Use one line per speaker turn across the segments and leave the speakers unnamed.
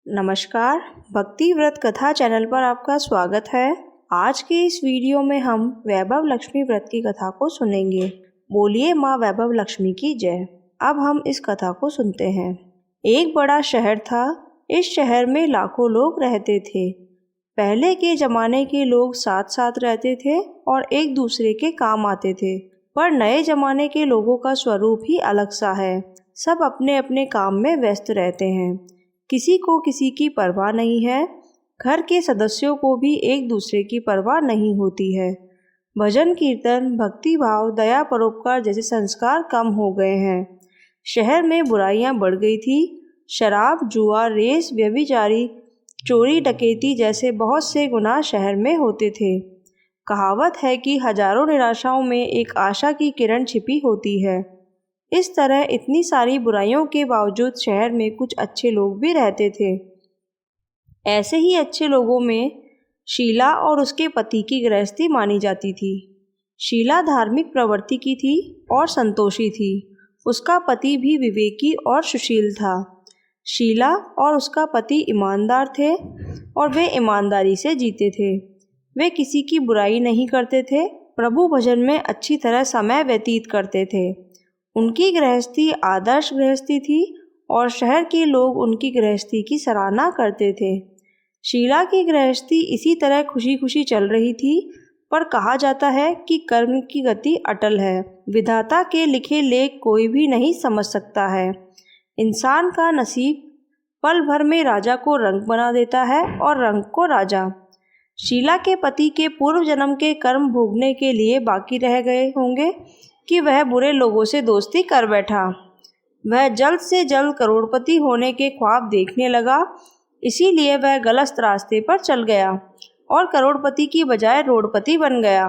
नमस्कार, भक्ति व्रत कथा चैनल पर आपका स्वागत है। आज के इस वीडियो में हम वैभव लक्ष्मी व्रत की कथा को सुनेंगे। बोलिए माँ वैभव लक्ष्मी की जय। अब हम इस कथा को सुनते हैं। एक बड़ा शहर था। इस शहर में लाखों लोग रहते थे। पहले के ज़माने के लोग साथ साथ रहते थे और एक दूसरे के काम आते थे, पर नए ज़माने के लोगों का स्वरूप ही अलग सा है। सब अपने अपने काम में व्यस्त रहते हैं। किसी को किसी की परवाह नहीं है। घर के सदस्यों को भी एक दूसरे की परवाह नहीं होती है। भजन कीर्तन, भक्ति भाव, दया, परोपकार जैसे संस्कार कम हो गए हैं। शहर में बुराइयां बढ़ गई थी। शराब, जुआ, रेस, व्यभिचारी, चोरी, डकैती जैसे बहुत से गुनाह शहर में होते थे। कहावत है कि हजारों निराशाओं में एक आशा की किरण छिपी होती है। इस तरह इतनी सारी बुराइयों के बावजूद शहर में कुछ अच्छे लोग भी रहते थे। ऐसे ही अच्छे लोगों में शीला और उसके पति की गृहस्थी मानी जाती थी। शीला धार्मिक प्रवृत्ति की थी और संतोषी थी। उसका पति भी विवेकी और सुशील था। शीला और उसका पति ईमानदार थे और वे ईमानदारी से जीते थे। वे किसी की बुराई नहीं करते थे। प्रभु भजन में अच्छी तरह समय व्यतीत करते थे। उनकी गृहस्थी आदर्श गृहस्थी थी और शहर के लोग उनकी गृहस्थी की सराहना करते थे। शीला की गृहस्थी इसी तरह खुशी खुशी चल रही थी, पर कहा जाता है कि कर्म की गति अटल है। विधाता के लिखे लेख कोई भी नहीं समझ सकता है। इंसान का नसीब पल भर में राजा को रंक बना देता है और रंक को राजा। शीला के पति के पूर्व जन्म के कर्म भोगने के लिए बाकी रह गए होंगे कि वह बुरे लोगों से दोस्ती कर बैठा। वह जल्द से जल्द करोड़पति होने के ख्वाब देखने लगा, इसीलिए वह गलत रास्ते पर चल गया और करोड़पति की बजाय रोडपति बन गया।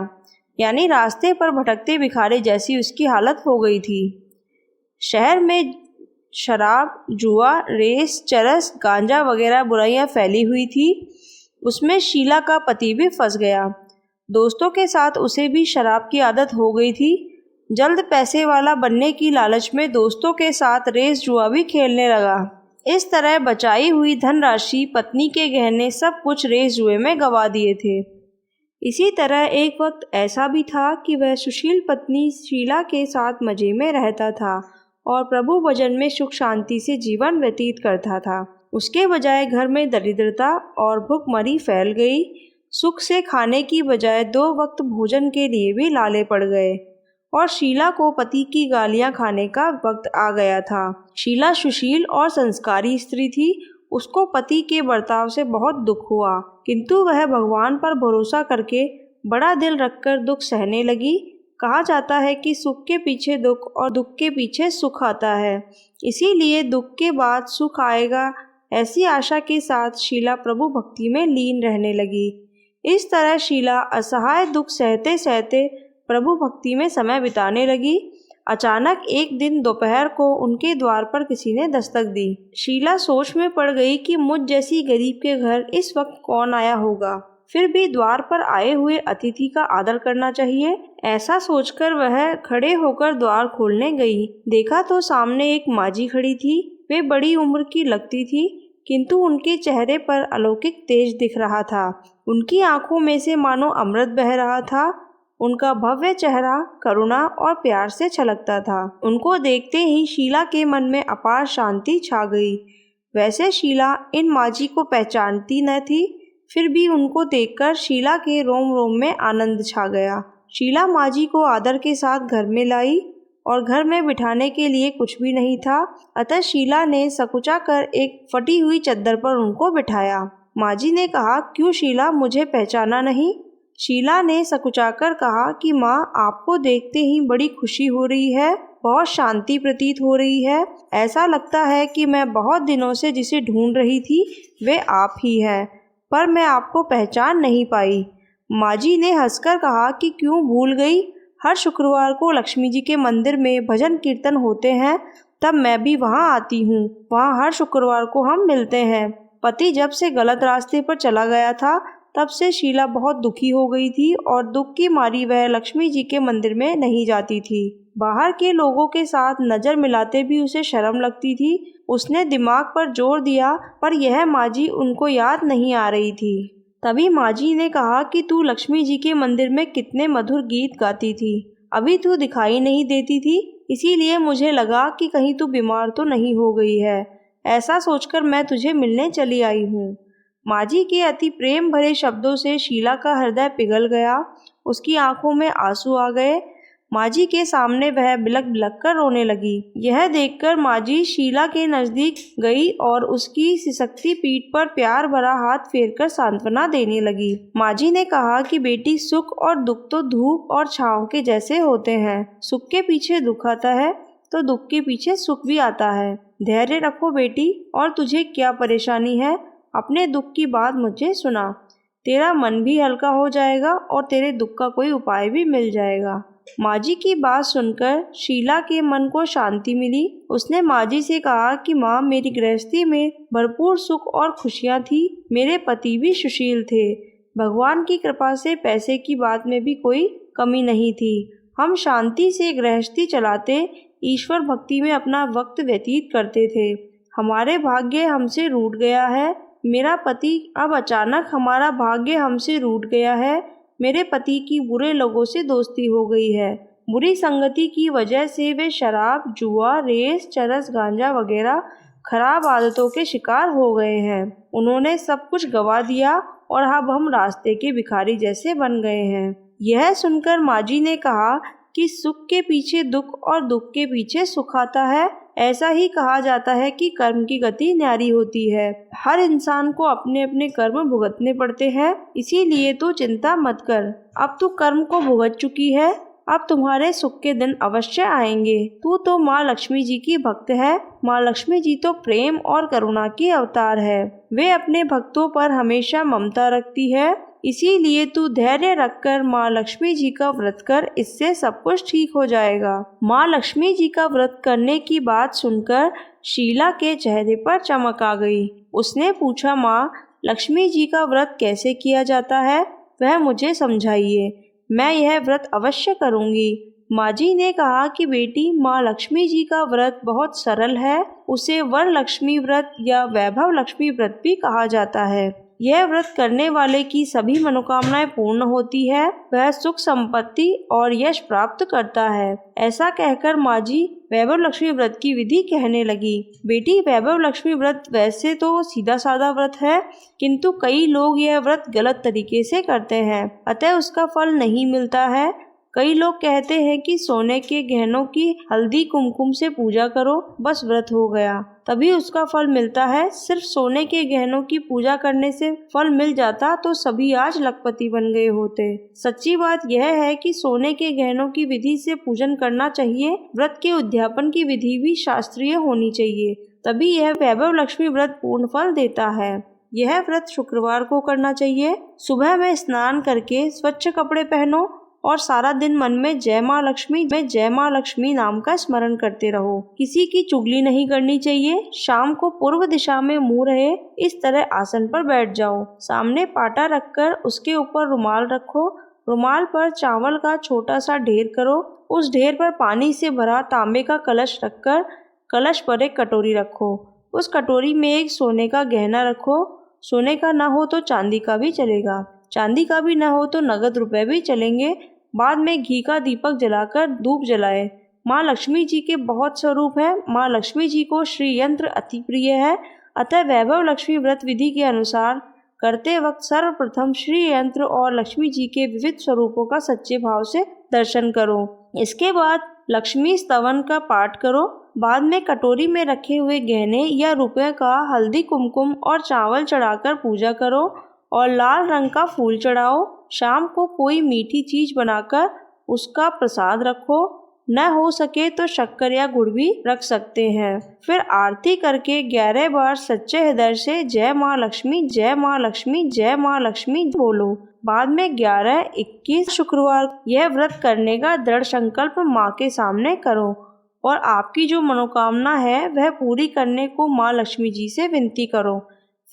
यानी रास्ते पर भटकते भिखारी जैसी उसकी हालत हो गई थी। शहर में शराब, जुआ, रेस, चरस, गांजा वगैरह बुराइयां फैली हुई थी। उसमें शीला का पति भी फंस गया। दोस्तों के साथ उसे भी शराब की आदत हो गई थी। जल्द पैसे वाला बनने की लालच में दोस्तों के साथ रेस जुआ भी खेलने लगा। इस तरह बचाई हुई धनराशि, पत्नी के गहने, सब कुछ रेस जुए में गंवा दिए थे। इसी तरह एक वक्त ऐसा भी था कि वह सुशील पत्नी शीला के साथ मजे में रहता था और प्रभु भजन में सुख शांति से जीवन व्यतीत करता था। उसके बजाय घर में दरिद्रता और भुखमरी फैल गई। सुख से खाने की बजाय 2 वक्त भोजन के लिए भी लाले पड़ गए और शीला को पति की गालियां खाने का वक्त आ गया था। शीला सुशील और संस्कारी स्त्री थी। उसको पति के बर्ताव से बहुत दुख हुआ, किंतु वह भगवान पर भरोसा करके बड़ा दिल रखकर दुख सहने लगी। कहा जाता है कि सुख के पीछे दुख और दुख के पीछे सुख आता है, इसीलिए दुख के बाद सुख आएगा, ऐसी आशा के साथ शीला प्रभु भक्ति में लीन रहने लगी। इस तरह शीला असहाय दुख सहते सहते प्रभु भक्ति में समय बिताने लगी। अचानक एक दिन दोपहर को उनके द्वार पर किसी ने दस्तक दी। शीला सोच में पड़ गई कि मुझ जैसी गरीब के घर इस वक्त कौन आया होगा। फिर भी द्वार पर आए हुए अतिथि का आदर करना चाहिए, ऐसा सोचकर वह खड़े होकर द्वार खोलने गई। देखा तो सामने एक माजी खड़ी थी। वे बड़ी उम्र की लगती थी, किंतु उनके चेहरे पर अलौकिक तेज दिख रहा था। उनकी आंखों में से मानो अमृत बह रहा था। उनका भव्य चेहरा करुणा और प्यार से छलकता था। उनको देखते ही शीला के मन में अपार शांति छा गई। वैसे शीला इन माजी को पहचानती न थी, फिर भी उनको देखकर शीला के रोम रोम में आनंद छा गया। शीला माजी को आदर के साथ घर में लाई और घर में बिठाने के लिए कुछ भी नहीं था, अतः शीला ने सकुचा कर एक फटी हुई चद्दर पर उनको बिठाया। माजी ने कहा, क्यों शीला, मुझे पहचाना नहीं? शीला ने सकुचाकर कहा कि माँ, आपको देखते ही बड़ी खुशी हो रही है, बहुत शांति प्रतीत हो रही है। ऐसा लगता है कि मैं बहुत दिनों से जिसे ढूंढ रही थी वे आप ही हैं, पर मैं आपको पहचान नहीं पाई। माजी ने हंसकर कहा कि क्यों भूल गई, हर शुक्रवार को लक्ष्मी जी के मंदिर में भजन कीर्तन होते हैं, तब मैं भी वहाँ आती हूँ। वहाँ हर शुक्रवार को हम मिलते हैं। पति जब से गलत रास्ते पर चला गया था, तब से शीला बहुत दुखी हो गई थी और दुख की मारी वह लक्ष्मी जी के मंदिर में नहीं जाती थी। बाहर के लोगों के साथ नज़र मिलाते भी उसे शर्म लगती थी। उसने दिमाग पर जोर दिया, पर यह माजी उनको याद नहीं आ रही थी। तभी माजी ने कहा कि तू लक्ष्मी जी के मंदिर में कितने मधुर गीत गाती थी, अभी तू दिखाई नहीं देती थी, इसीलिए मुझे लगा कि कहीं तू बीमार तो नहीं हो गई है। ऐसा सोचकर मैं तुझे मिलने चली आई हूँ। माजी के अति प्रेम भरे शब्दों से शीला का हृदय पिघल गया। उसकी आंखों में आंसू आ गए। माजी के सामने वह बिलख बिलख कर रोने लगी। यह देखकर माजी शीला के नजदीक गई और उसकी सिसकती पीठ पर प्यार भरा हाथ फेरकर सांत्वना देने लगी। माजी ने कहा कि बेटी, सुख और दुख तो धूप और छांव के जैसे होते हैं। सुख के पीछे दुख आता है तो दुख के पीछे सुख भी आता है। धैर्य रखो बेटी, और तुझे क्या परेशानी है? अपने दुख की बात मुझे सुना, तेरा मन भी हल्का हो जाएगा और तेरे दुख का कोई उपाय भी मिल जाएगा। माजी की बात सुनकर शीला के मन को शांति मिली। उसने माजी से कहा कि माँ, मेरी गृहस्थी में भरपूर सुख और खुशियाँ थी। मेरे पति भी सुशील थे। भगवान की कृपा से पैसे की बात में भी कोई कमी नहीं थी। हम शांति से गृहस्थी चलाते, ईश्वर भक्ति में अपना वक्त व्यतीत करते थे। हमारे भाग्य हमसे रूठ गया है। मेरा पति अब अचानक हमारा भाग्य हमसे रूठ गया है। मेरे पति की बुरे लोगों से दोस्ती हो गई है। बुरी संगति की वजह से वे शराब, जुआ, रेस, चरस, गांजा वगैरह खराब आदतों के शिकार हो गए हैं। उन्होंने सब कुछ गंवा दिया और अब हम रास्ते के भिखारी जैसे बन गए हैं। यह सुनकर माजी ने कहा कि सुख के पीछे दुख और दुख के पीछे सुख आता है। ऐसा ही कहा जाता है कि कर्म की गति न्यारी होती है। हर इंसान को अपने अपने कर्म भुगतने पड़ते हैं, इसीलिए तू चिंता मत कर। अब तू कर्म को भुगत चुकी है, अब तुम्हारे सुख के दिन अवश्य आएंगे। तू तो माँ लक्ष्मी जी की भक्त है। माँ लक्ष्मी जी तो प्रेम और करुणा की अवतार है। वे अपने भक्तों पर हमेशा ममता रखती है। इसीलिए तू धैर्य रखकर माँ लक्ष्मी जी का व्रत कर, इससे सब कुछ ठीक हो जाएगा। माँ लक्ष्मी जी का व्रत करने की बात सुनकर शीला के चेहरे पर चमक आ गई। उसने पूछा, माँ, लक्ष्मी जी का व्रत कैसे किया जाता है? वह मुझे समझाइए, मैं यह व्रत अवश्य करूँगी। माजी ने कहा कि बेटी, माँ लक्ष्मी जी का व्रत बहुत सरल है। उसे वर लक्ष्मी व्रत या वैभव लक्ष्मी व्रत भी कहा जाता है। यह व्रत करने वाले की सभी मनोकामनाएं पूर्ण होती है। वह सुख, संपत्ति और यश प्राप्त करता है। ऐसा कहकर माजी वैभव लक्ष्मी व्रत की विधि कहने लगी। बेटी, वैभव लक्ष्मी व्रत वैसे तो सीधा साधा व्रत है, किंतु कई लोग यह व्रत गलत तरीके से करते हैं, अतः उसका फल नहीं मिलता है। कई लोग कहते हैं कि सोने के गहनों की हल्दी कुमकुम से पूजा करो, बस व्रत हो गया, तभी उसका फल मिलता है। सिर्फ सोने के गहनों की पूजा करने से फल मिल जाता तो सभी आज लखपति बन गए होते। सच्ची बात यह है कि सोने के गहनों की विधि से पूजन करना चाहिए। व्रत के उद्यापन की विधि भी शास्त्रीय होनी चाहिए, तभी यह वैभव लक्ष्मी व्रत पूर्ण फल देता है। यह व्रत शुक्रवार को करना चाहिए। सुबह में स्नान करके स्वच्छ कपड़े पहनो और सारा दिन मन में जय माँ लक्ष्मी नाम का स्मरण करते रहो। किसी की चुगली नहीं करनी चाहिए। शाम को पूर्व दिशा में मुंह रहे इस तरह आसन पर बैठ जाओ। सामने पाटा रखकर उसके ऊपर रुमाल रखो। रुमाल पर चावल का छोटा सा ढेर करो। उस ढेर पर पानी से भरा तांबे का कलश रखकर कलश पर एक कटोरी रखो। उस कटोरी में एक सोने का गहना रखो। सोने का न हो तो चांदी का भी चलेगा, चांदी का भी न हो तो नगद रुपए भी चलेंगे। बाद में घी का दीपक जलाकर धूप जलाए। माँ लक्ष्मी जी के बहुत स्वरूप है। माँ लक्ष्मी जी को श्री यंत्र अति प्रिय है, अतः वैभव लक्ष्मी व्रत विधि के अनुसार करते वक्त सर्वप्रथम श्री यंत्र और लक्ष्मी जी के विविध स्वरूपों का सच्चे भाव से दर्शन करो। इसके बाद लक्ष्मी स्तवन का पाठ करो। बाद में कटोरी में रखे हुए गहने या रुपए का हल्दी कुमकुम और चावल चढ़ाकर पूजा करो और लाल रंग का फूल चढ़ाओ। शाम को कोई मीठी चीज बनाकर उसका प्रसाद रखो। न हो सके तो शक्कर या गुड़ भी रख सकते हैं। फिर आरती करके 11 बार सच्चे हृदय से जय माँ लक्ष्मी, जय माँ लक्ष्मी, जय माँ लक्ष्मी बोलो। बाद में 11, 21 शुक्रवार यह व्रत करने का दृढ़ संकल्प माँ के सामने करो और आपकी जो मनोकामना है वह पूरी करने को माँ लक्ष्मी जी से विनती करो।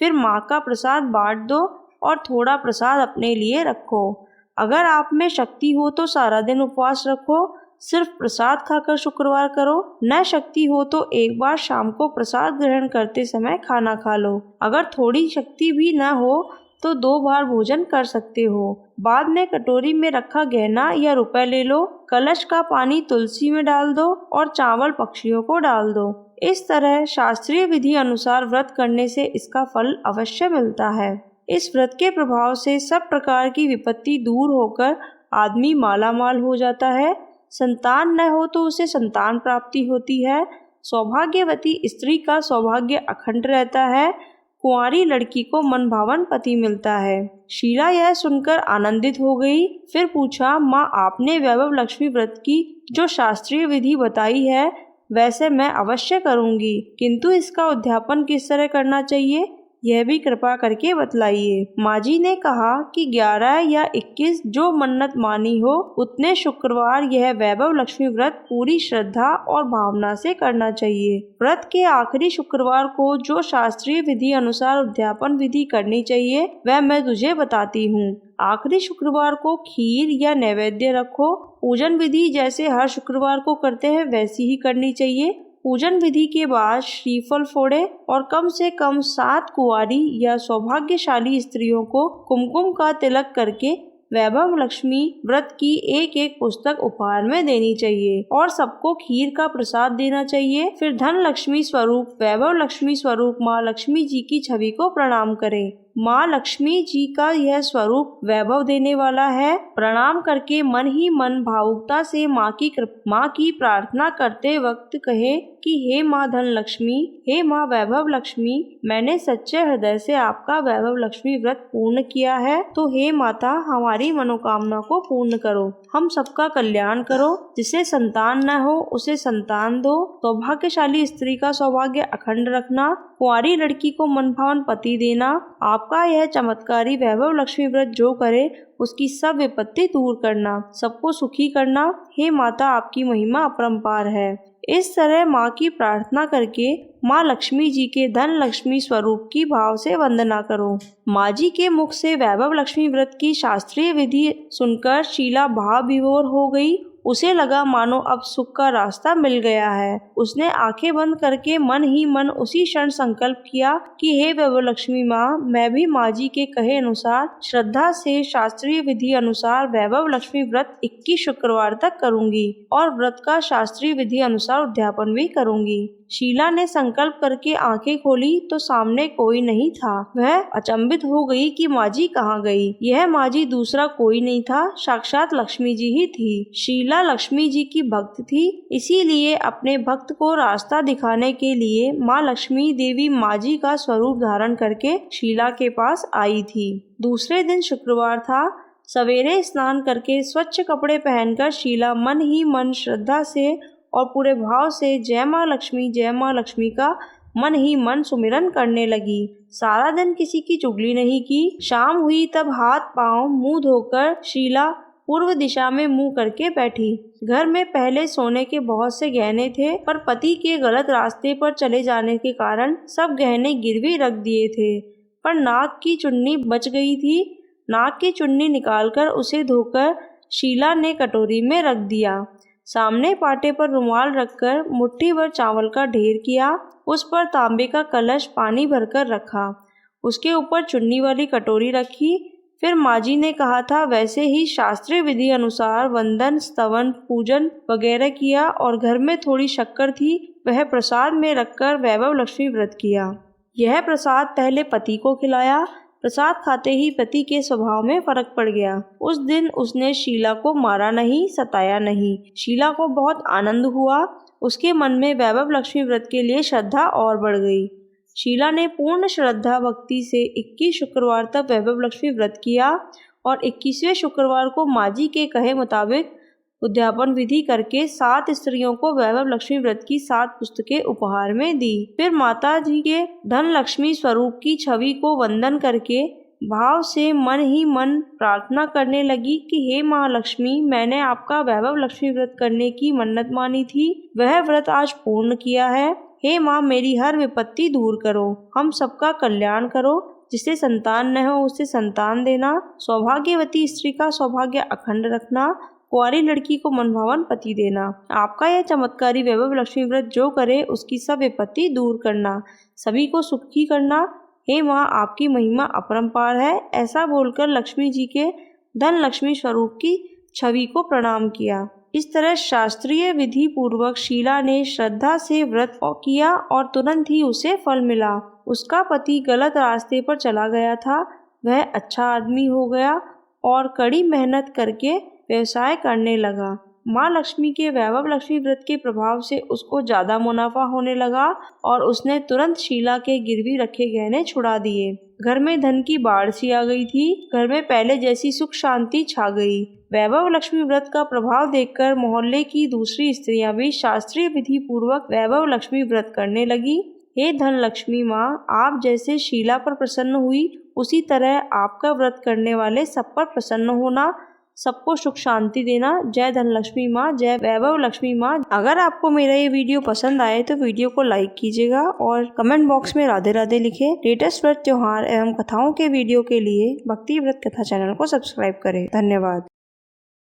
फिर माँ का प्रसाद बांट दो और थोड़ा प्रसाद अपने लिए रखो। अगर आप में शक्ति हो तो सारा दिन उपवास रखो। सिर्फ प्रसाद खाकर शुक्रवार करो। न शक्ति हो तो एक बार शाम को प्रसाद ग्रहण करते समय खाना खा लो। अगर थोड़ी शक्ति भी न हो तो 2 बार भोजन कर सकते हो। बाद में कटोरी में रखा गहना या रुपए ले लो। कलश का पानी तुलसी में डाल दो और चावल पक्षियों को डाल दो। इस तरह शास्त्रीय विधि अनुसार व्रत करने से इसका फल अवश्य मिलता है। इस व्रत के प्रभाव से सब प्रकार की विपत्ति दूर होकर आदमी मालामाल हो जाता है। संतान न हो तो उसे संतान प्राप्ति होती है। सौभाग्यवती स्त्री का सौभाग्य अखंड रहता है। कुंवारी लड़की को मनभावन पति मिलता है। शीला यह सुनकर आनंदित हो गई। फिर पूछा, माँ, आपने वैभव लक्ष्मी व्रत की जो शास्त्रीय विधि बताई है वैसे मैं अवश्य करूँगी, किंतु इसका उद्यापन किस तरह करना चाहिए यह भी कृपा करके बतलाइए। माँ जी ने कहा कि 11 या 21 जो मन्नत मानी हो उतने शुक्रवार यह वैभव लक्ष्मी व्रत पूरी श्रद्धा और भावना से करना चाहिए। व्रत के आखिरी शुक्रवार को जो शास्त्रीय विधि अनुसार उद्यापन विधि करनी चाहिए वह मैं तुझे बताती हूँ। आखिरी शुक्रवार को खीर या नैवेद्य रखो। पूजन विधि जैसे हर शुक्रवार को करते हैं वैसी ही करनी चाहिए। पूजन विधि के बाद श्रीफल फोड़े और कम से कम 7 कुंवारी या सौभाग्यशाली स्त्रियों को कुमकुम का तिलक करके वैभव लक्ष्मी व्रत की एक पुस्तक उपहार में देनी चाहिए और सबको खीर का प्रसाद देना चाहिए। फिर धन लक्ष्मी स्वरूप वैभव लक्ष्मी स्वरूप माँ लक्ष्मी जी की छवि को प्रणाम करें। माँ लक्ष्मी जी का यह स्वरूप वैभव देने वाला है। प्रणाम करके मन ही मन भावुकता से माँ की प्रार्थना करते वक्त कहे कि हे माँ धन लक्ष्मी, हे माँ वैभव लक्ष्मी, मैंने सच्चे हृदय से आपका वैभव लक्ष्मी व्रत पूर्ण किया है, तो हे माता हमारी मनोकामना को पूर्ण करो, हम सबका कल्याण करो। जिसे संतान न हो उसे संतान दो। सौभाग्यशाली स्त्री का सौभाग्य अखंड रखना। कुंवारी लड़की को मनभावन पति देना। आपका यह चमत्कारी वैभव लक्ष्मी व्रत जो करे उसकी सब विपत्ति दूर करना, सबको सुखी करना। हे माता आपकी महिमा अपरंपार है। इस तरह माँ की प्रार्थना करके माँ लक्ष्मी जी के धन लक्ष्मी स्वरूप की भाव से वंदना करो। माँ जी के मुख से वैभव लक्ष्मी व्रत की शास्त्रीय विधि सुनकर शीला भाव विभोर हो गई। उसे लगा मानो अब सुख का रास्ता मिल गया है। उसने आंखें बंद करके मन ही मन उसी क्षण संकल्प किया कि हे वैभव लक्ष्मी माँ, मैं भी माँ जी के कहे अनुसार श्रद्धा से शास्त्रीय विधि अनुसार वैभव लक्ष्मी व्रत 21 शुक्रवार तक करूंगी और व्रत का शास्त्रीय विधि अनुसार उद्यापन भी करूंगी। शीला ने संकल्प करके आंखें खोली तो सामने कोई नहीं था। वह अचंभित हो गई कि माँ जी कहाँ गई। यह माँ जी दूसरा कोई नहीं था, साक्षात लक्ष्मी जी ही थी। शीला लक्ष्मी जी की भक्त थी, इसीलिए अपने भक्त को रास्ता दिखाने के लिए माँ लक्ष्मी देवी माँ जी का स्वरूप धारण करके शीला के पास आई थी। दूसरे दिन शुक्रवार था। सवेरे स्नान करके स्वच्छ कपड़े पहनकर शीला मन ही मन श्रद्धा से और पूरे भाव से जय माँ लक्ष्मी का मन ही मन सुमिरन करने लगी। सारा दिन किसी की चुगली नहीं की। शाम हुई तब हाथ पांव मुंह धोकर शीला पूर्व दिशा में मुंह करके बैठी। घर में पहले सोने के बहुत से गहने थे, पर पति के गलत रास्ते पर चले जाने के कारण सब गहने गिरवी रख दिए थे, पर नाक की चुन्नी बच गई थी। नाक की चुन्नी निकालकर उसे धोकर शीला ने कटोरी में रख दिया। सामने पाटे पर रुमाल रखकर मुट्ठी भर चावल का ढेर किया। उस पर तांबे का कलश पानी भरकर रखा। उसके ऊपर चुन्नी वाली कटोरी रखी। फिर माँ जी ने कहा था वैसे ही शास्त्रीय विधि अनुसार वंदन, स्तवन, पूजन वगैरह किया और घर में थोड़ी शक्कर थी वह प्रसाद में रखकर वैभव लक्ष्मी व्रत किया। यह प्रसाद पहले पति को खिलाया। प्रसाद खाते ही पति के स्वभाव में फर्क पड़ गया। उस दिन उसने शीला को मारा नहीं, सताया नहीं। शीला को बहुत आनंद हुआ। उसके मन में वैभव लक्ष्मी व्रत के लिए श्रद्धा और बढ़ गई। शीला ने पूर्ण श्रद्धा भक्ति से 21 शुक्रवार तक वैभव लक्ष्मी व्रत किया और 21वें शुक्रवार को माँ जी के कहे मुताबिक उद्यापन विधि करके 7 स्त्रियों को वैभव लक्ष्मी व्रत की 7 पुस्तकें उपहार में दी। फिर माता जी के धन लक्ष्मी स्वरूप की छवि को वंदन करके भाव से मन ही मन प्रार्थना करने लगी कि हे माँ लक्ष्मी, मैंने आपका वैभव लक्ष्मी व्रत करने की मन्नत मानी थी, वह व्रत आज पूर्ण किया है। हे माँ, मेरी हर विपत्ति दूर करो, हम सबका कल्याण करो। जिसे संतान न हो उसे संतान देना। सौभाग्यवती स्त्री का सौभाग्य अखंड रखना। कुंवारी लड़की को मनभावन पति देना। आपका यह चमत्कारी वैभव लक्ष्मी व्रत जो करे उसकी सब विपत्ति दूर करना, सभी को सुखी करना। हे माँ, आपकी महिमा अपरंपार है। ऐसा बोलकर लक्ष्मी जी के धन लक्ष्मी स्वरूप की छवि को प्रणाम किया। इस तरह शास्त्रीय विधि पूर्वक शीला ने श्रद्धा से व्रत किया और तुरंत ही उसे फल मिला। उसका पति गलत रास्ते पर चला गया था, वह अच्छा आदमी हो गया और कड़ी मेहनत करके व्यवसाय करने लगा। माँ लक्ष्मी के वैभव लक्ष्मी व्रत के प्रभाव से उसको ज्यादा मुनाफा होने लगा और उसने तुरंत शीला के गिरवी रखे गहने छुड़ा दिए। घर में धन की बाढ़ सी आ गई थी। घर में पहले जैसी सुख शांति छा गई। वैभव लक्ष्मी व्रत का प्रभाव देखकर मोहल्ले की दूसरी स्त्रियां भी शास्त्रीय विधि पूर्वक वैभव लक्ष्मी व्रत करने लगी। हे धन लक्ष्मी माँ, आप जैसे शीला पर प्रसन्न हुई उसी तरह आपका व्रत करने वाले सब पर प्रसन्न होना, सबको सुख शांति देना। जय धन लक्ष्मी माँ, जय वैभव लक्ष्मी माँ। अगर आपको मेरा ये वीडियो पसंद आए तो वीडियो को लाइक कीजिएगा और कमेंट बॉक्स में राधे राधे लिखें। लेटेस्ट व्रत त्योहार एवं कथाओं के वीडियो के लिए भक्ति व्रत कथा चैनल को सब्सक्राइब करें। धन्यवाद।